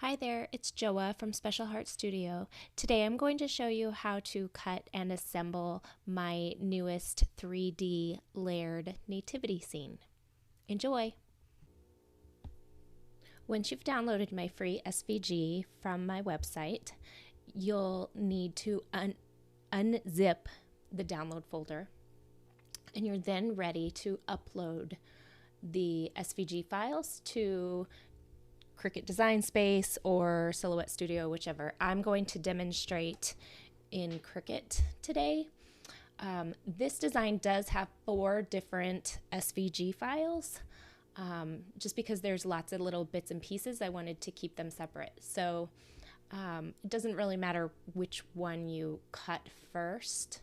Hi there, it's Joa from Special Heart Studio. Today I'm going to show you how to cut and assemble my newest 3D layered nativity scene. Enjoy! Once you've downloaded my free SVG from my website, you'll need to unzip the download folder, and you're then ready to upload the SVG files to Cricut Design Space or Silhouette Studio, whichever. I'm going to demonstrate in Cricut today. This design does have 4 different SVG files. Just because there's lots of little bits and pieces, I wanted to keep them separate. So it doesn't really matter which one you cut first.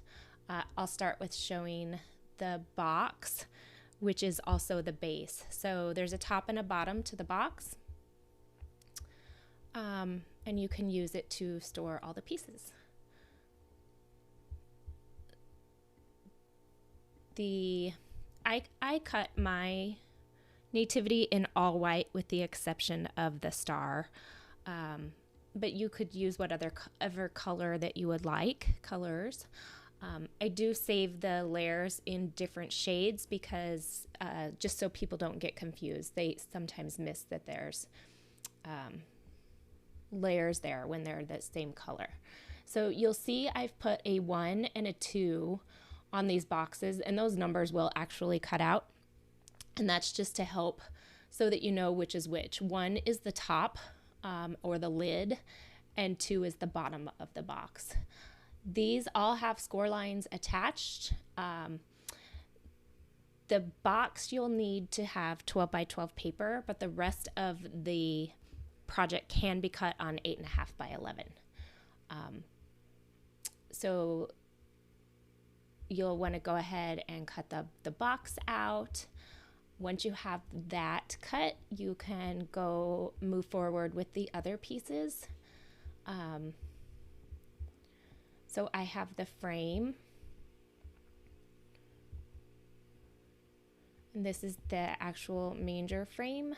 I'll start with showing the box, which is also the base. So there's a top and a bottom to the box. And you can use it to store all the pieces. I cut my nativity in all white with the exception of the star, but you could use whatever color that you would like, colors. I do save the layers in different shades because just so people don't get confused. They sometimes miss that there's layers there when they're the same color. So you'll see I've put a 1 and a 2 on these boxes, and those numbers will actually cut out, and that's just to help so that you know which is which. 1 is the top or the lid, and 2 is the bottom of the box. These all have score lines attached. The box you'll need to have 12 by 12 paper, but the rest of the project can be cut on 8.5 by 11. So you'll want to go ahead and cut the box out. Once you have that cut, you can move forward with the other pieces. So I have the frame, and this is the actual manger frame.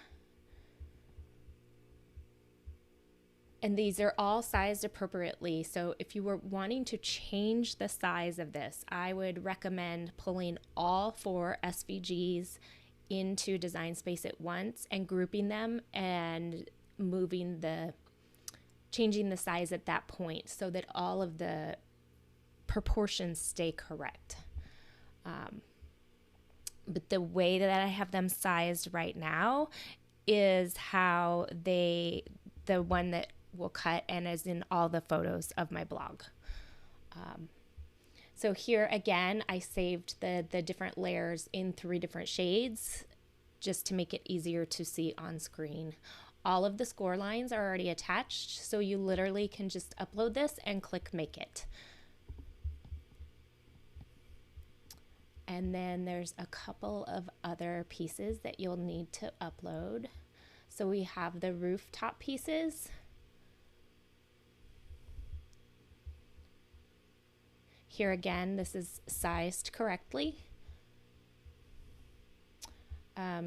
And these are all sized appropriately. So if you were wanting to change the size of this, I would recommend pulling all 4 SVGs into Design Space at once and grouping them and changing the size at that point so that all of the proportions stay correct. But the way that I have them sized right now is how the one that will cut and is in all the photos of my blog. So here again, I saved the different layers in 3 different shades just to make it easier to see on screen. All of the score lines are already attached, so you literally can just upload this and click Make It. And then there's a couple of other pieces that you'll need to upload. So we have the rooftop pieces. Here again, this is sized correctly.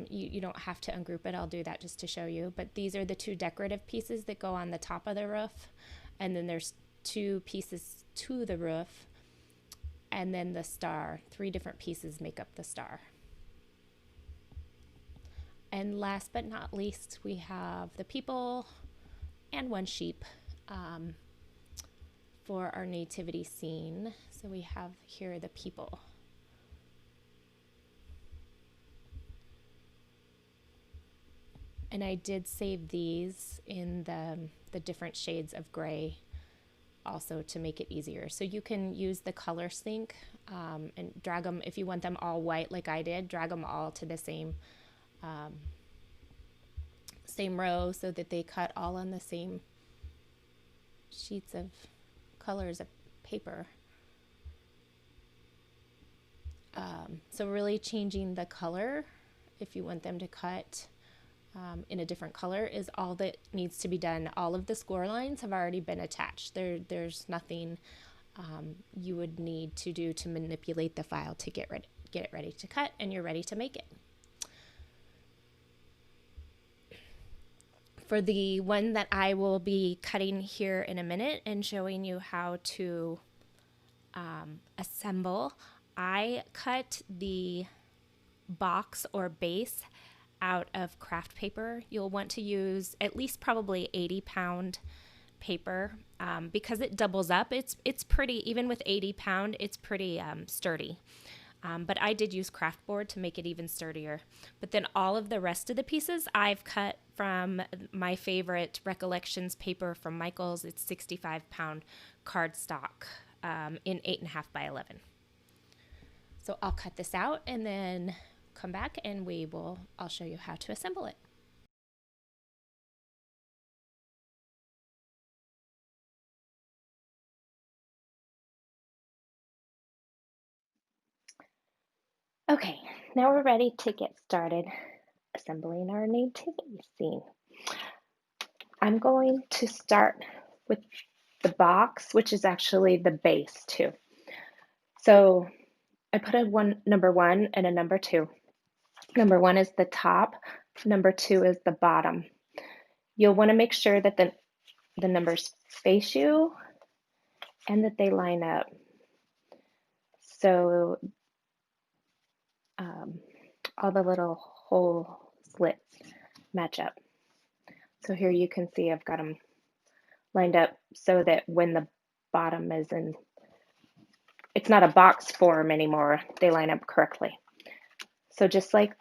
You don't have to ungroup it, I'll do that just to show you. But these are the 2 decorative pieces that go on the top of the roof. And then there's 2 pieces to the roof. And then the star, 3 different pieces make up the star. And last but not least, we have the people and 1 sheep for our nativity scene. So we have here the people. And I did save these in the different shades of gray also to make it easier. So you can use the color sync and drag them, if you want them all white like I did, drag them all to the same row so that they cut all on the same sheets of colors of paper. So really changing the color, if you want them to cut in a different color, is all that needs to be done. All of the score lines have already been attached. There's nothing you would need to do to manipulate the file to get it ready to cut, and you're ready to make it. For the one that I will be cutting here in a minute and showing you how to assemble, I cut the box or base out of craft paper. You'll want to use at least probably 80-pound paper because it doubles up. It's pretty, even with 80-pound, it's pretty sturdy. But I did use craft board to make it even sturdier. But then all of the rest of the pieces I've cut from my favorite Recollections paper from Michaels. It's 65-pound cardstock in 8.5 by 11. So I'll cut this out and then come back and I'll show you how to assemble it. Okay, now we're ready to get started assembling our nativity scene. I'm going to start with the box, which is actually the base too. So I put a number 1 and a number 2. Number 1 is the top, number 2 is the bottom. You'll want to make sure that the numbers face you and that they line up. So all the little hole slits match up. So here you can see I've got them lined up so that when the bottom is in, it's not a box form anymore, they line up correctly. So just like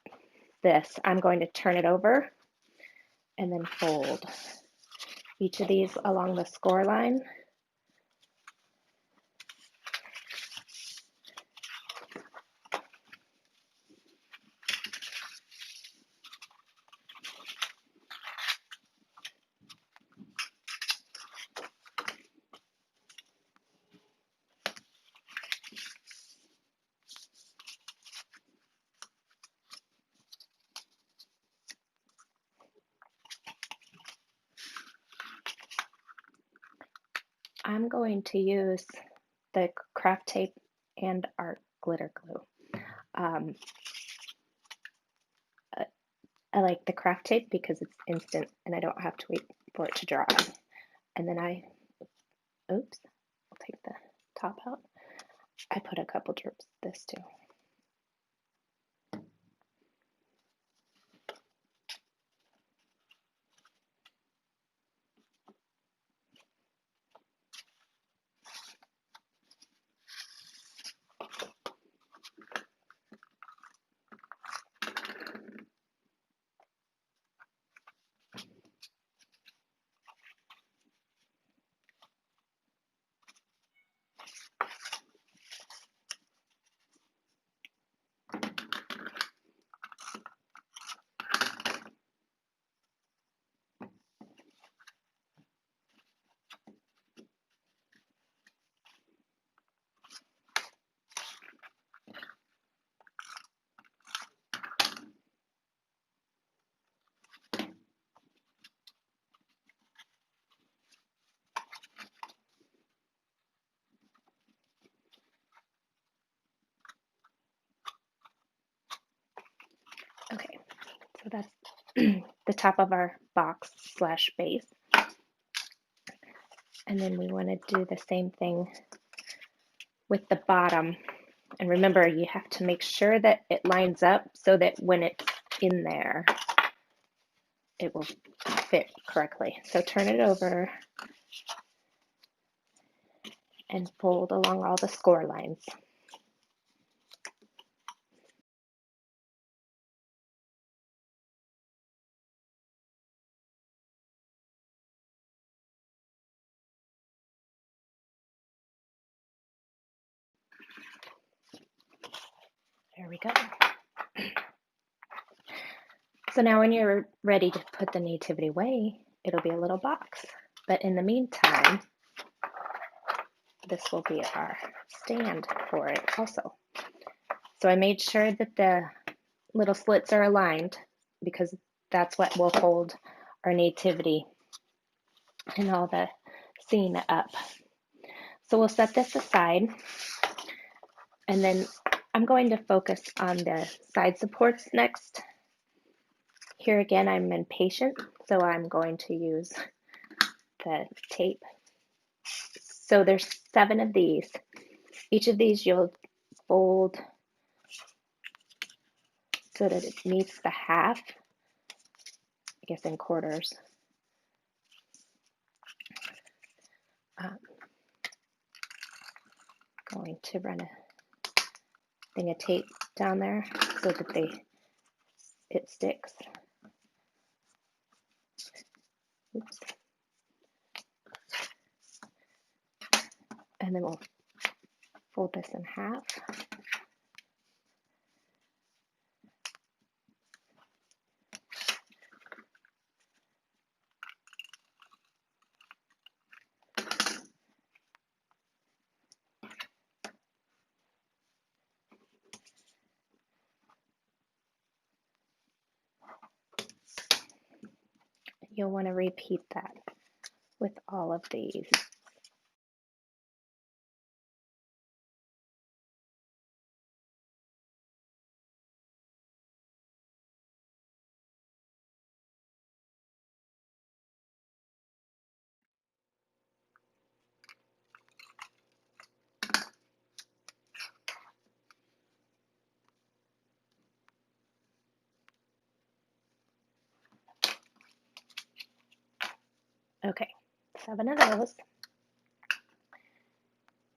this, I'm going to turn it over and then fold each of these along the score line. I'm going to use the craft tape and art glitter glue. I like the craft tape because it's instant and I don't have to wait for it to dry. And then I'll take the top out. I put a couple drips of this too. Okay, so that's the top of our box / base. And then we want to do the same thing with the bottom. And remember, you have to make sure that it lines up so that when it's in there, it will fit correctly. So turn it over and fold along all the score lines. There we go. So now when you're ready to put the nativity away, it'll be a little box. But in the meantime, this will be our stand for it also. So I made sure that the little slits are aligned because that's what will hold our nativity and all the scene up. So we'll set this aside, and then I'm going to focus on the side supports next. Here again, I'm impatient, so I'm going to use the tape. So there's 7 of these. Each of these you'll fold so that it meets the half, I guess in quarters. Going to run a thing of tape down there so that it sticks. Oops. And then we'll fold this in half. You'll want to repeat that with all of these. Okay, 7 of those.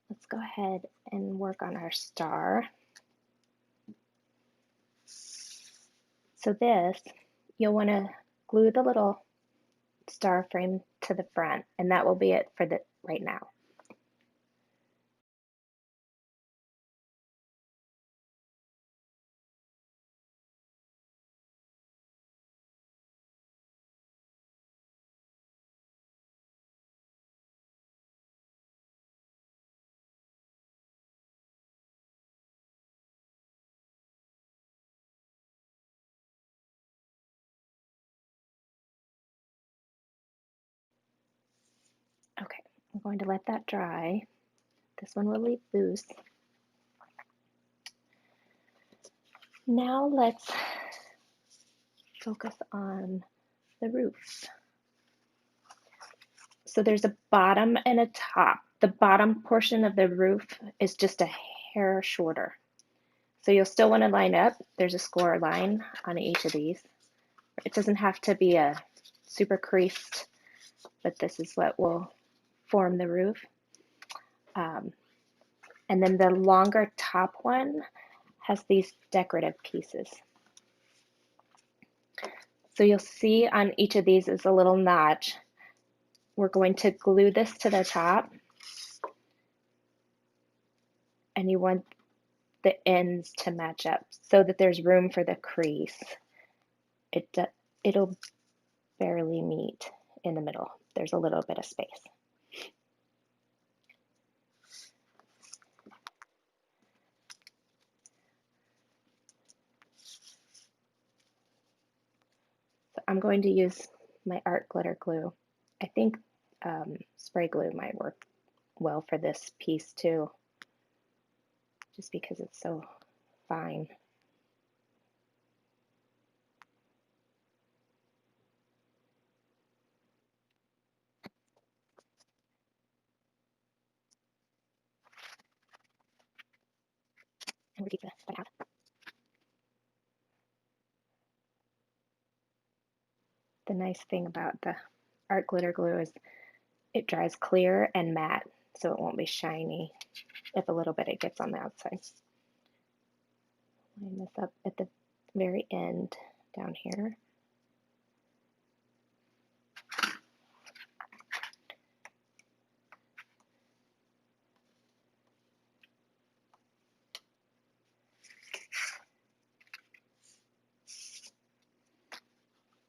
Let's go ahead and work on our star. So this, you'll want to glue the little star frame to the front, and that will be it for the right now. Okay, I'm going to let that dry. This one will leave loose. Now let's focus on the roof. So there's a bottom and a top. The bottom portion of the roof is just a hair shorter. So you'll still want to line up. There's a score line on each of these. It doesn't have to be a super creased, but this is what will form the roof. And then the longer top one has these decorative pieces. So you'll see on each of these is a little notch. We're going to glue this to the top, and you want the ends to match up so that there's room for the crease. It'll barely meet in the middle. There's a little bit of space. So I'm going to use my art glitter glue. I think spray glue might work well for this piece too, just because it's so fine. And we'll keep the top. The nice thing about the art glitter glue is it dries clear and matte, so it won't be shiny if a little bit it gets on the outside. Line this up at the very end down here.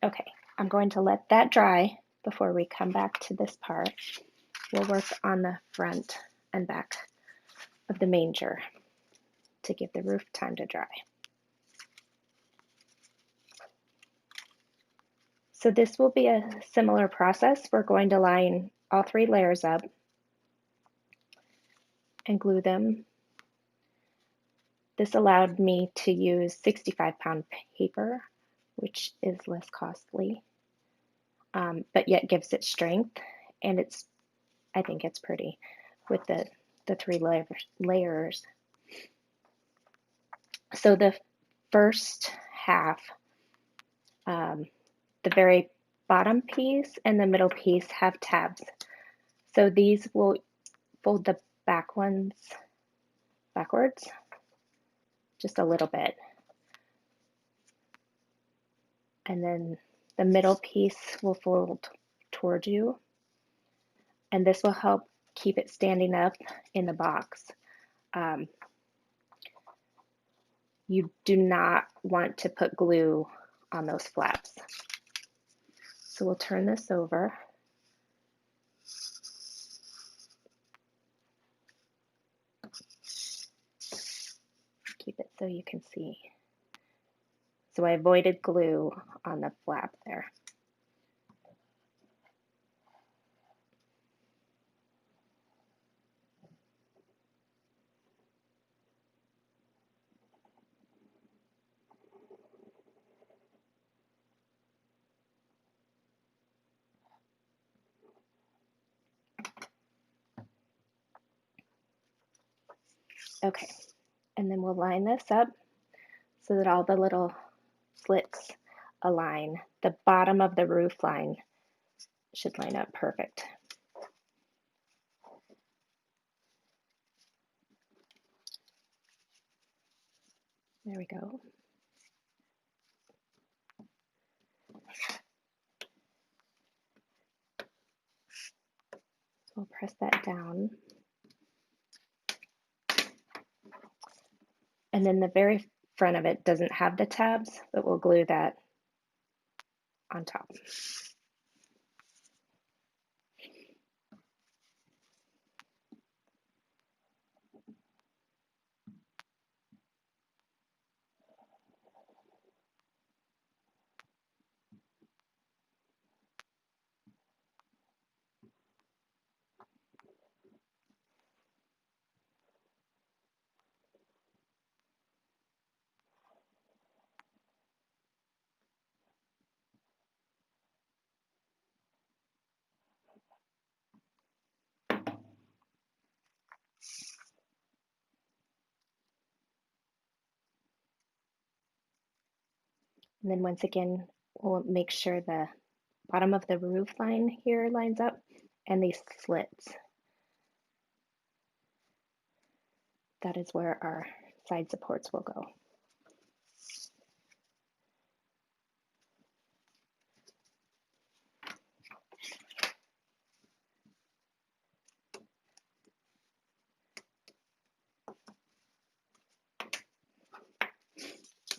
Okay, I'm going to let that dry before we come back to this part. We'll work on the front and back of the manger to give the roof time to dry. So this will be a similar process. We're going to line all 3 layers up and glue them. This allowed me to use 65-pound paper which is less costly, but yet gives it strength, and I think it's pretty with the three layers. So the first half, the very bottom piece and the middle piece have tabs. So these will fold the back ones backwards just a little bit. And then the middle piece will fold towards you. And this will help keep it standing up in the box. You do not want to put glue on those flaps. So we'll turn this over. Keep it so you can see. So I avoided glue on the flap there. Okay, and then we'll line this up so that all the little slits align. The bottom of the roof line should line up perfect. There we go. So we'll press that down. And then the very front of it doesn't have the tabs, but we'll glue that on top. And then once again, we'll make sure the bottom of the roof line here lines up and these slits. That is where our side supports will go.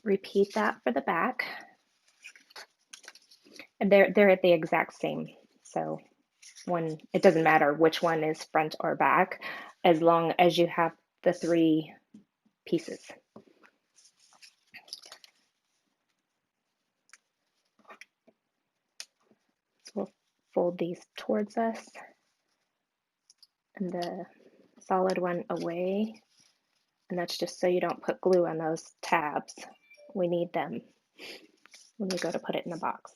Repeat that for the back. And they're at the exact same. So it doesn't matter which one is front or back, as long as you have the three pieces. So we'll fold these towards us and the solid one away. And that's just so you don't put glue on those tabs. We need them when we go to put it in the box.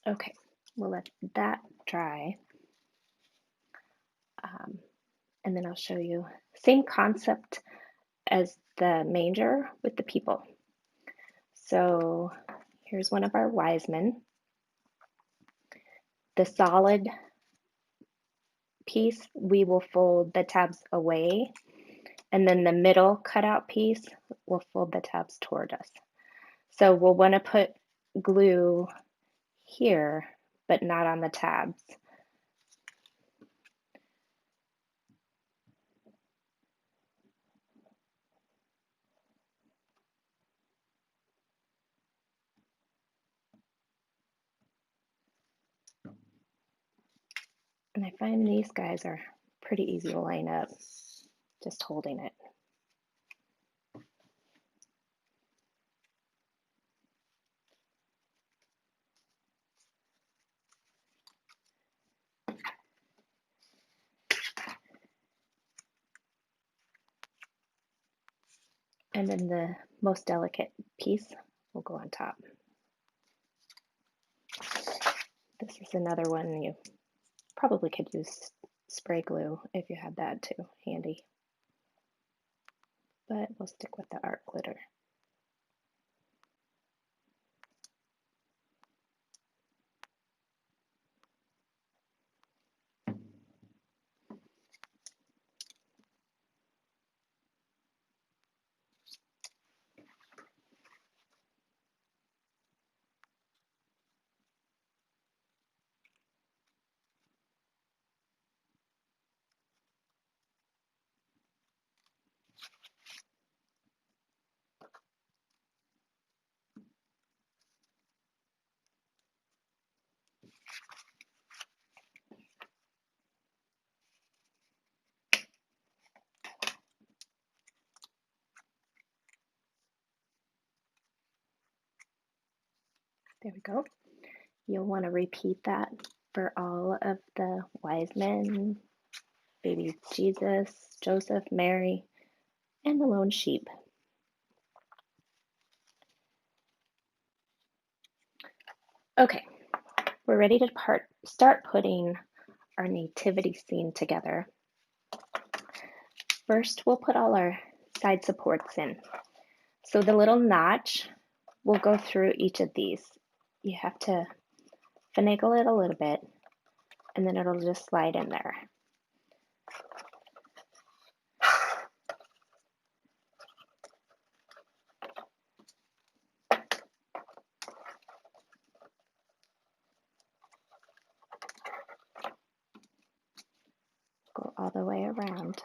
Okay, we'll let that dry. And then I'll show you, same concept as the manger with the people. So here's one of our wise men. The solid piece, we will fold the tabs away, and then the middle cutout piece will fold the tabs toward us. So we'll want to put glue here, but not on the tabs. And I find these guys are pretty easy to line up. just holding it. And then the most delicate piece will go on top. This is another one you probably could use spray glue if you had that too handy. But we'll stick with the art glitter. There we go. You'll want to repeat that for all of the wise men, baby Jesus, Joseph, Mary, and the lone sheep. Okay, we're ready to start putting our nativity scene together. First, we'll put all our side supports in. So the little notch will go through each of these. You have to finagle it a little bit, and then it'll just slide in there. Go all the way around.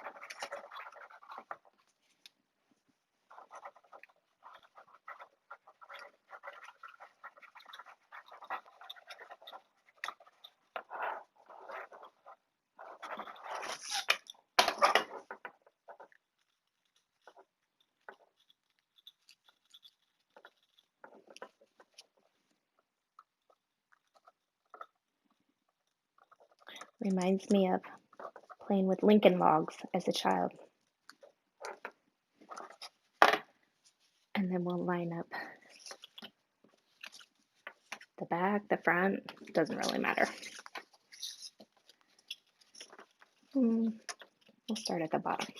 Reminds me of playing with Lincoln logs as a child. And then we'll line up the back, the front, doesn't really matter. We'll start at the bottom.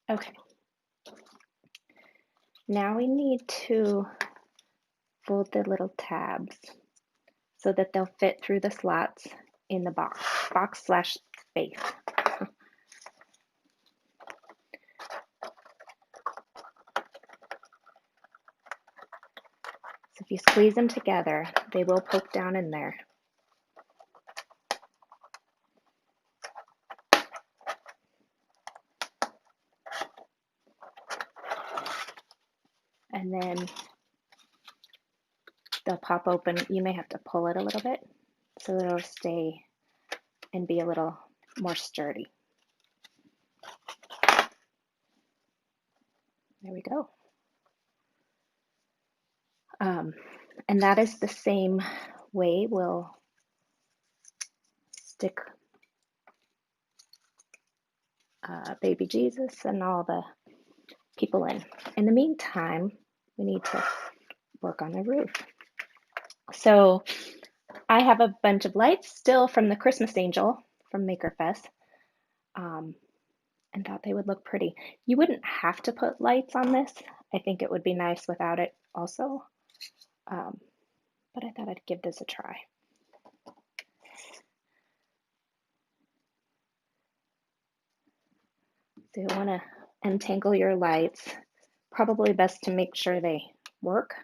Okay. Now we need to fold the little tabs so that they'll fit through the slots in the box/space. So if you squeeze them together, they will poke down in there. And then they'll pop open. You may have to pull it a little bit so it'll stay and be a little more sturdy. There we go. And that is the same way we'll stick baby Jesus and all the people in. In the meantime, we need to work on the roof. So I have a bunch of lights still from the Christmas angel from Makerfest, and thought they would look pretty. You wouldn't have to put lights on this. I think it would be nice without it also, but I thought I'd give this a try. So you want to untangle your lights. Probably best to make sure they work.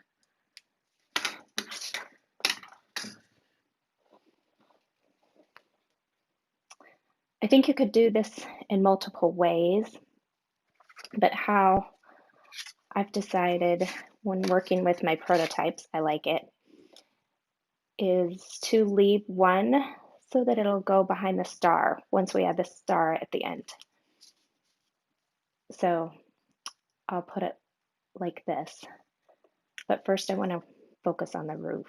I think you could do this in multiple ways, but how I've decided when working with my prototypes, I like it, is to leave one so that it'll go behind the star once we add the star at the end. So I'll put it like this, but first I want to focus on the roof.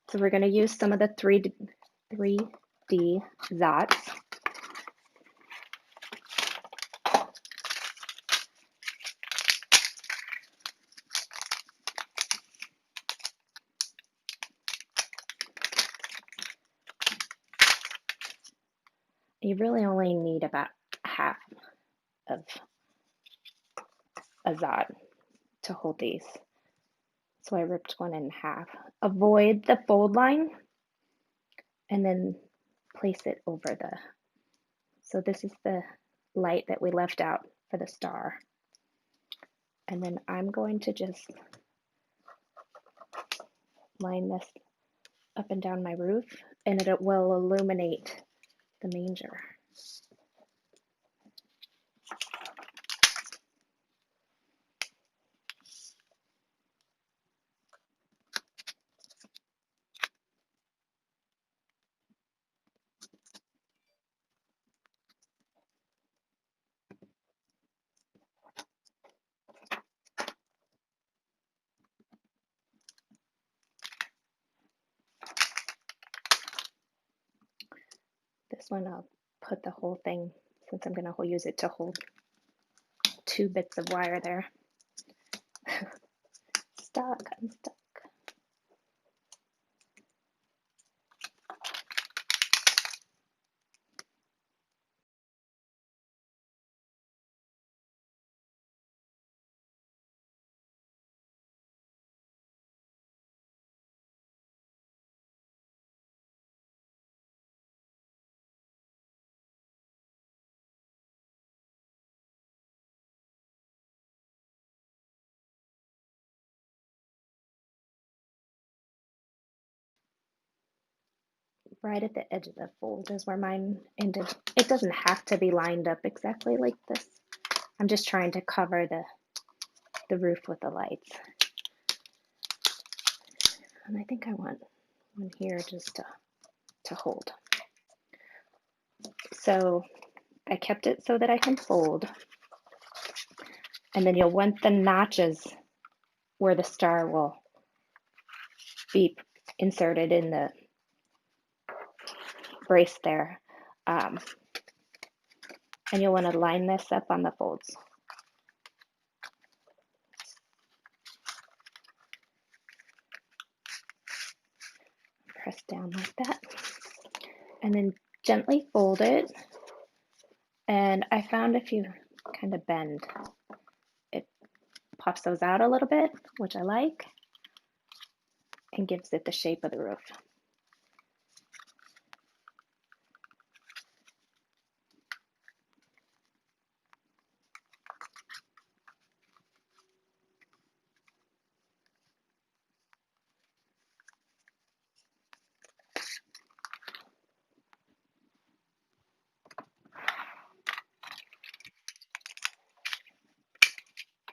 So we're going to use some of the 3D dots. You really only need about half of a dot to hold these. So I ripped one in half. Avoid the fold line and then place it over the, so this is the light that we left out for the star. And then I'm going to just line this up and down my roof, and it will illuminate the manger. This one I'll put the whole thing, since I'm going to use it to hold 2 bits of wire there. I'm stuck. Right at the edge of the fold is where mine ended. It doesn't have to be lined up exactly like this. I'm just trying to cover the roof with the lights. And I think I want one here just to hold. So I kept it so that I can fold. And then you'll want the notches where the star will be inserted in the brace there. And you'll want to line this up on the folds. Press down like that. And then gently fold it. And I found if you kind of bend, it pops those out a little bit, which I like, and gives it the shape of the roof.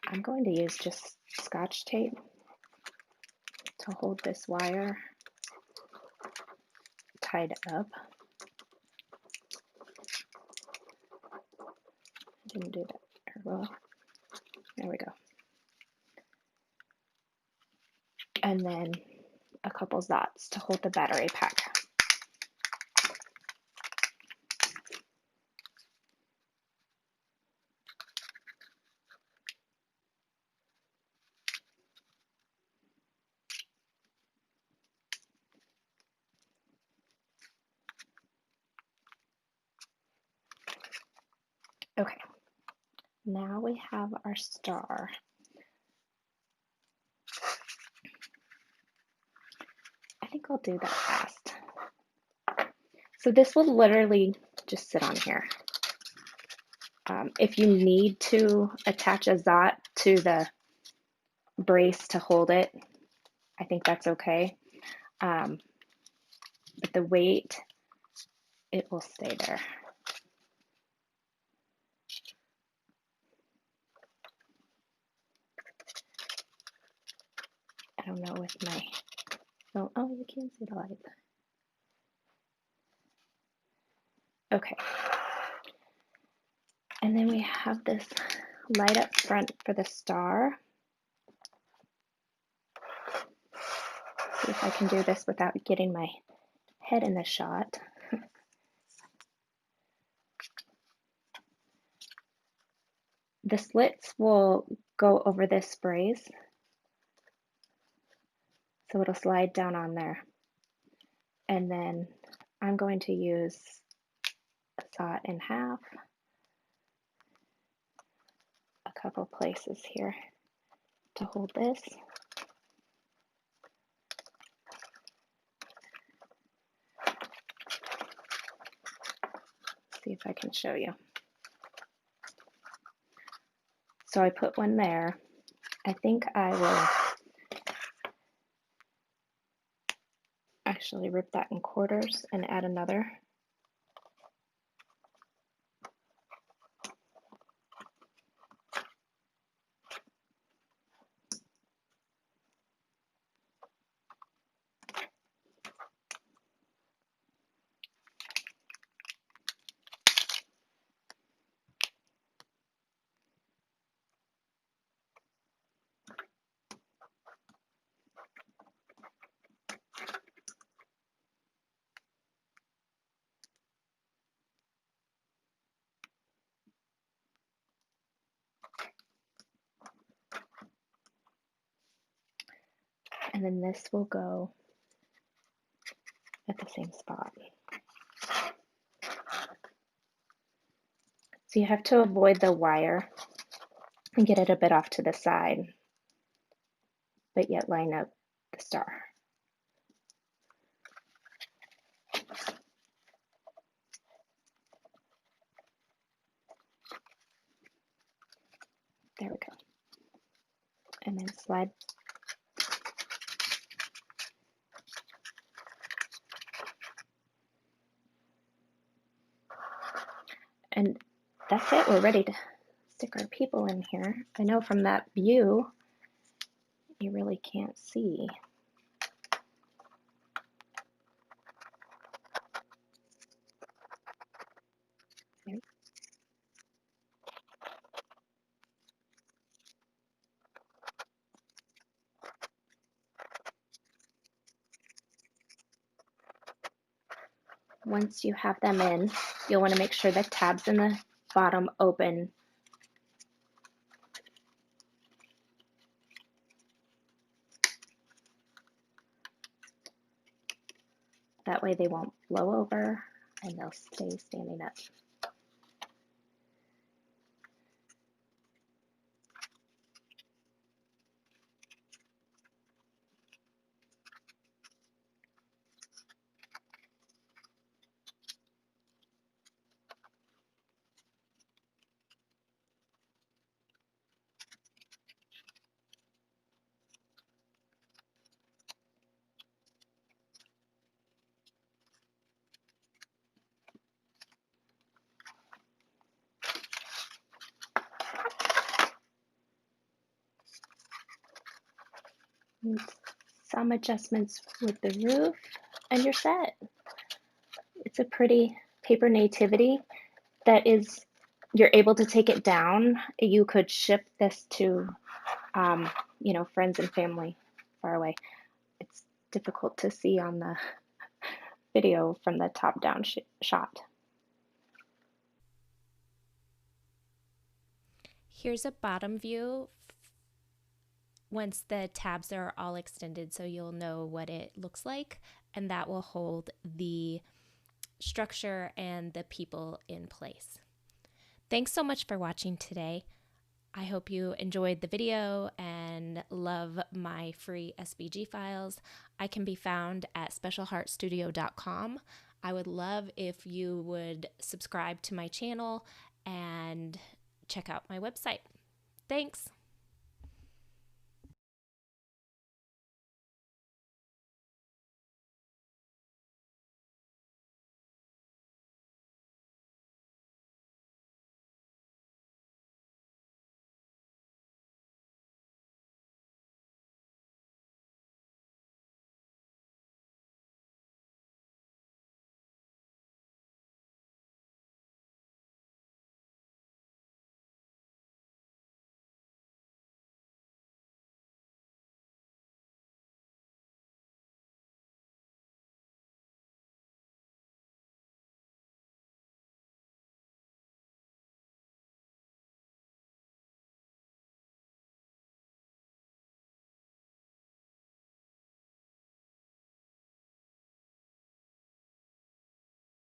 I'm going to use just Scotch tape to hold this wire tied up. I didn't do that. Well, there we go. And then a couple dots to hold the battery pack. Okay, now we have our star. I think I'll do that fast. So this will literally just sit on here. If you need to attach a zot to the brace to hold it, I think that's okay. But the weight, it will stay there. I don't know with my, oh, you can't see the light. Okay. And then we have this light up front for the star. See if I can do this without getting my head in the shot. The slits will go over this brace, so it'll slide down on there. And then I'm going to use a saw in half, a couple places here to hold this. See if I can show you. So I put one there. I think I will actually rip that in quarters and add another. And then this will go at the same spot. So you have to avoid the wire and get it a bit off to the side, but yet line up the star. There we go. And then slide. And that's it, we're ready to stick our people in here. I know from that view, you really can't see. Once you have them in, you'll want to make sure the tabs in the bottom open. That way they won't blow over and they'll stay standing up. And some adjustments with the roof and you're set. It's a pretty paper nativity that is, you're able to take it down. You could ship this to, you know, friends and family far away. It's difficult to see on the video from the top down shot. Here's a bottom view once the tabs are all extended, so you'll know what it looks like, and that will hold the structure and the people in place. Thanks so much for watching today. I hope you enjoyed the video and love my free SVG files. I can be found at specialheartstudio.com. I would love if you would subscribe to my channel and check out my website. Thanks.